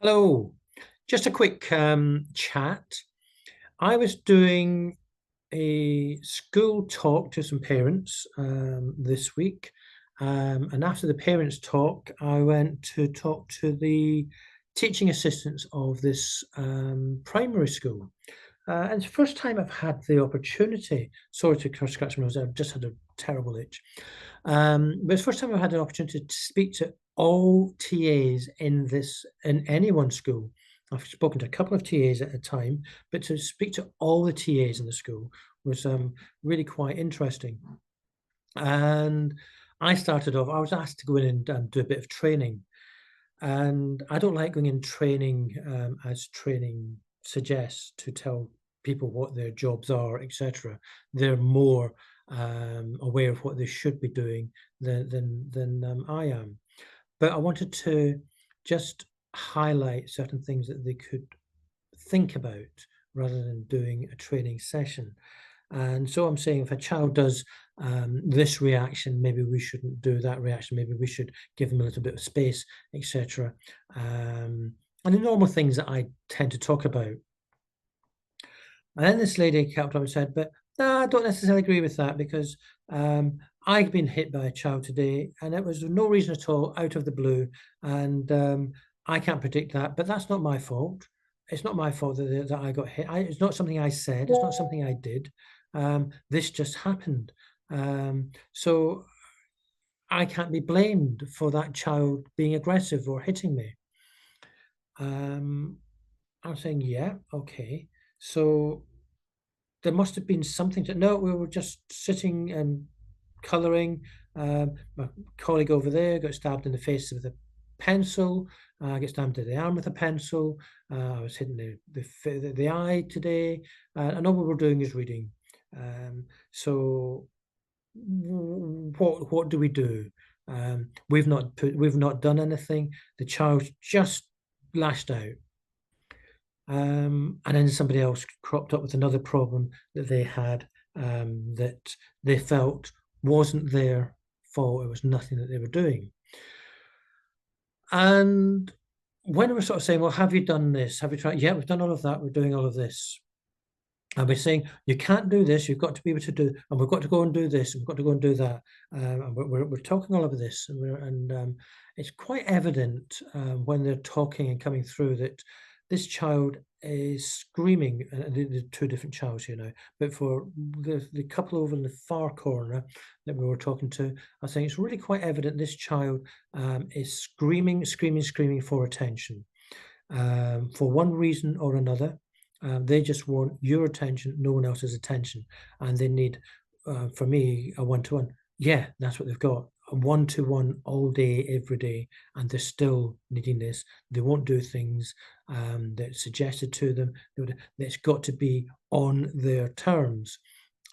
Hello, just a quick chat. I was doing a school talk to some parents this week, and after the parents' talk, I went to talk to the teaching assistants of this primary school. And it's the first time I've had the opportunity. Sorry to scratch my nose. I've just had a terrible itch. But it's the first time I've had an opportunity to speak to all TAs in any one school. I've spoken to a couple of TAs at a time, but to speak to all the TAs in the school was really quite interesting. And I was asked to go in and do a bit of training. And I don't like going in training as training suggests to tell people what their jobs are, etc. They're more aware of what they should be doing than I am. But I wanted to just highlight certain things that they could think about rather than doing a training session. And so I'm saying if a child does this reaction, maybe we shouldn't do that reaction. Maybe we should give them a little bit of space, etc. And the normal things that I tend to talk about. And then this lady kept up and said, but no, I don't necessarily agree with that because I've been hit by a child today and it was no reason at all out of the blue. And I can't predict that, but that's not my fault. It's not my fault that I got hit. It's not something I said. It's not something I did. This just happened. So I can't be blamed for that child being aggressive or hitting me. Um, I'm saying, yeah, okay. So there must have been something to no, we were just sitting and colouring. My colleague over there got stabbed in the face with a pencil. I get stabbed in the arm with a pencil. I was hitting the eye today. And all we were doing is reading. So what do we do? We've not done anything. The child just lashed out. And then somebody else cropped up with another problem that they had that they felt wasn't their fault. It was nothing that they were doing. And when we're sort of saying, well, have you done this? Have you tried? Yeah, we've done all of that. We're doing all of this. And we're saying, you can't do this. You've got to be able to do, and we've got to go and do this. And we've got to go and do that. And we're talking all over this. And it's quite evident when they're talking and coming through that this child is screaming. The two different childs here now, but for the couple over in the far corner that we were talking to, I think it's really quite evident this child is screaming, screaming, screaming for attention for one reason or another. They just want your attention, no one else's attention, and they need, for me, a one-to-one. Yeah, that's what they've got. A one-to-one all day, every day, and they're still needing this. They won't do things that's suggested to them. It's got to be on their terms.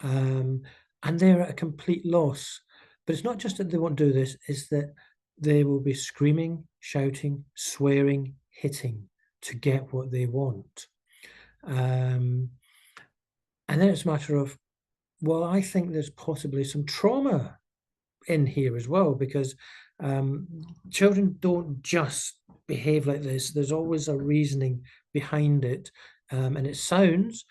Um, and they're at a complete loss. But it's not just that they won't do this, it's that they will be screaming, shouting, swearing, hitting to get what they want. Um, and then it's a matter of, well, I think there's possibly some trauma in here as well, because um, children don't just behave like this. There's always a reasoning behind it. And it sounds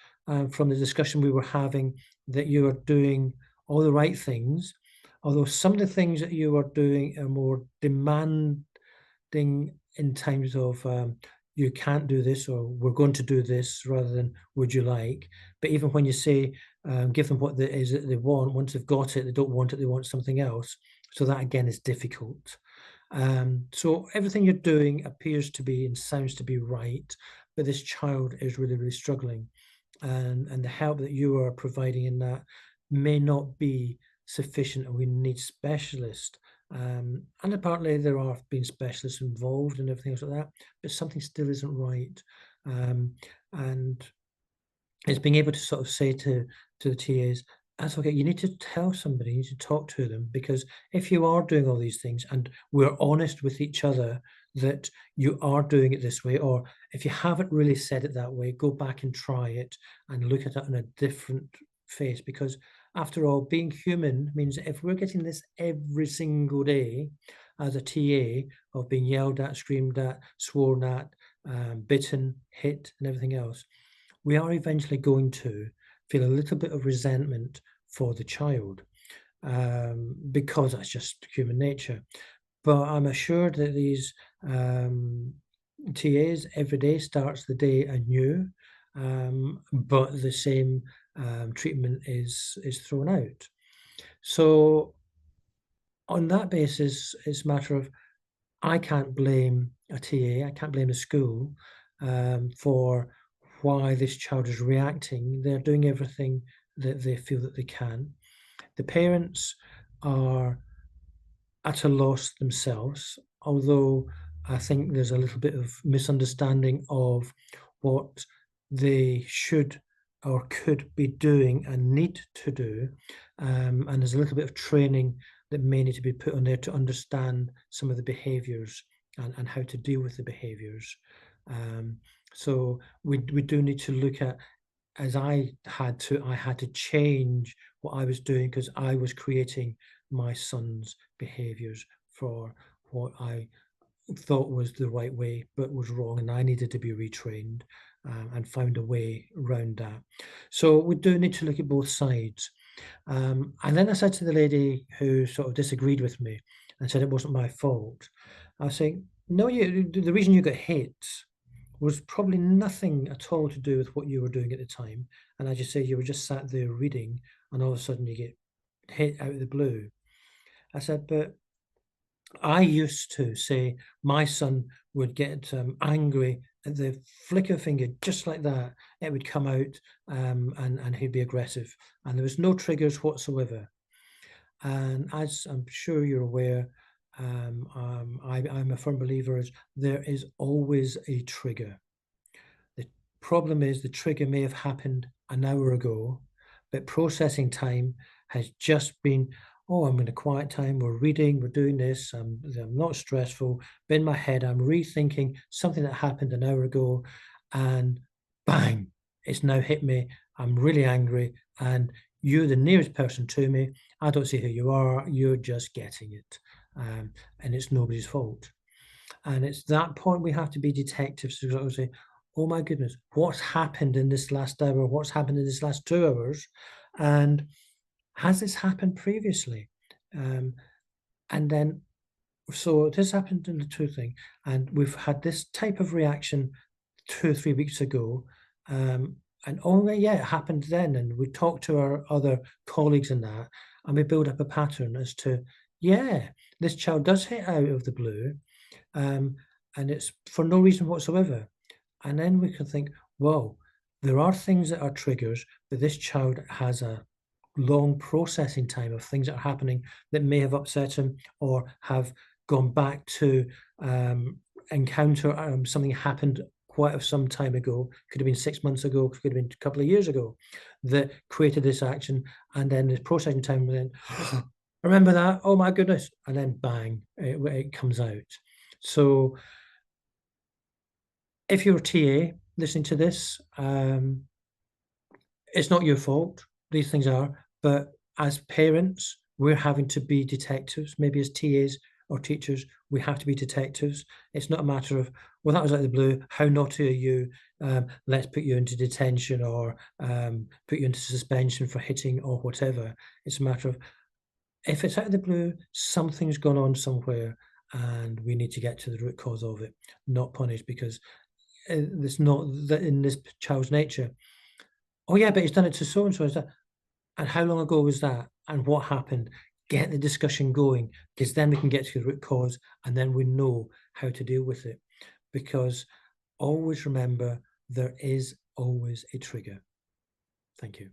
from the discussion we were having that you are doing all the right things, although some of the things that you are doing are more demanding in terms of you can't do this or we're going to do this rather than would you like. But even when you say give them what it is that they want, once they've got it, they don't want it, they want something else. So that again is difficult. So everything you're doing appears to be and sounds to be right, but this child is really, really struggling. And the help that you are providing in that may not be sufficient, and we need specialists. And apparently there are being specialists involved and everything else like that, but something still isn't right. And it's being able to sort of say to the TAs, that's okay, you need to tell somebody, you need to talk to them, because if you are doing all these things and we're honest with each other that you are doing it this way, or if you haven't really said it that way, go back and try it and look at it in a different face. Because after all, being human means that if we're getting this every single day, as a TA of being yelled at, screamed at, sworn at, bitten, hit, and everything else, we are eventually going to feel a little bit of resentment for the child, because that's just human nature. But I'm assured that these TAs every day starts the day anew, but the same treatment is thrown out. So on that basis, it's a matter of I can't blame a TA, I can't blame the school for why this child is reacting. They're doing everything that they feel that they can. The parents are at a loss themselves, although I think there's a little bit of misunderstanding of what they should or could be doing and need to do. And there's a little bit of training that may need to be put on there to understand some of the behaviours and how to deal with the behaviours. Um, so we do need to look at, as I had to change what I was doing because I was creating my son's behaviors for what I thought was the right way, but was wrong, and I needed to be retrained, and found a way around that. So we do need to look at both sides. And then I said to the lady who sort of disagreed with me and said it wasn't my fault, I was saying, no, the reason you got hit was probably nothing at all to do with what you were doing at the time. And as you say, you were just sat there reading, and all of a sudden you get hit out of the blue. I said, but I used to say my son would get angry at the flick of a finger, just like that. It would come out, and he'd be aggressive. And there was no triggers whatsoever. And as I'm sure you're aware, I'm a firm believer is there is always a trigger. The problem is the trigger may have happened an hour ago, but processing time has just been, oh, I'm in a quiet time, we're reading, we're doing this, I'm not stressful. But in my head, I'm rethinking something that happened an hour ago, and bang, it's now hit me. I'm really angry, and you're the nearest person to me. I don't see who you are, you're just getting it. And it's nobody's fault. And it's that point we have to be detectives to sort of say, oh my goodness, what's happened in this last hour? What's happened in this last 2 hours? And has this happened previously? Um, and then, so this happened in the two thing, and we've had this type of reaction 2 or 3 weeks ago. And oh yeah, it happened then. And we talk to our other colleagues in that, and we build up a pattern as to, yeah, this child does hit out of the blue, um, and it's for no reason whatsoever. And then we can think, whoa, there are things that are triggers, but this child has a long processing time of things that are happening that may have upset him or have gone back to encounter something happened quite some time ago. Could have been 6 months ago, could have been a couple of years ago, that created this action. And then the processing time, then remember that, oh my goodness, and then bang, it comes out. So if you're a TA listening to this, it's not your fault. These things are, but as parents, we're having to be detectives. Maybe as TAs or teachers, we have to be detectives. It's not a matter of, well, that was out of the blue. How naughty are you? Let's put you into detention or put you into suspension for hitting or whatever. It's a matter of, if it's out of the blue, something's gone on somewhere, and we need to get to the root cause of it, not punish, because it's not that in this child's nature. Oh yeah, but he's done it to so and so. And how long ago was that? And what happened? Get the discussion going, because then we can get to the root cause, and then we know how to deal with it. Because always remember, there is always a trigger. Thank you.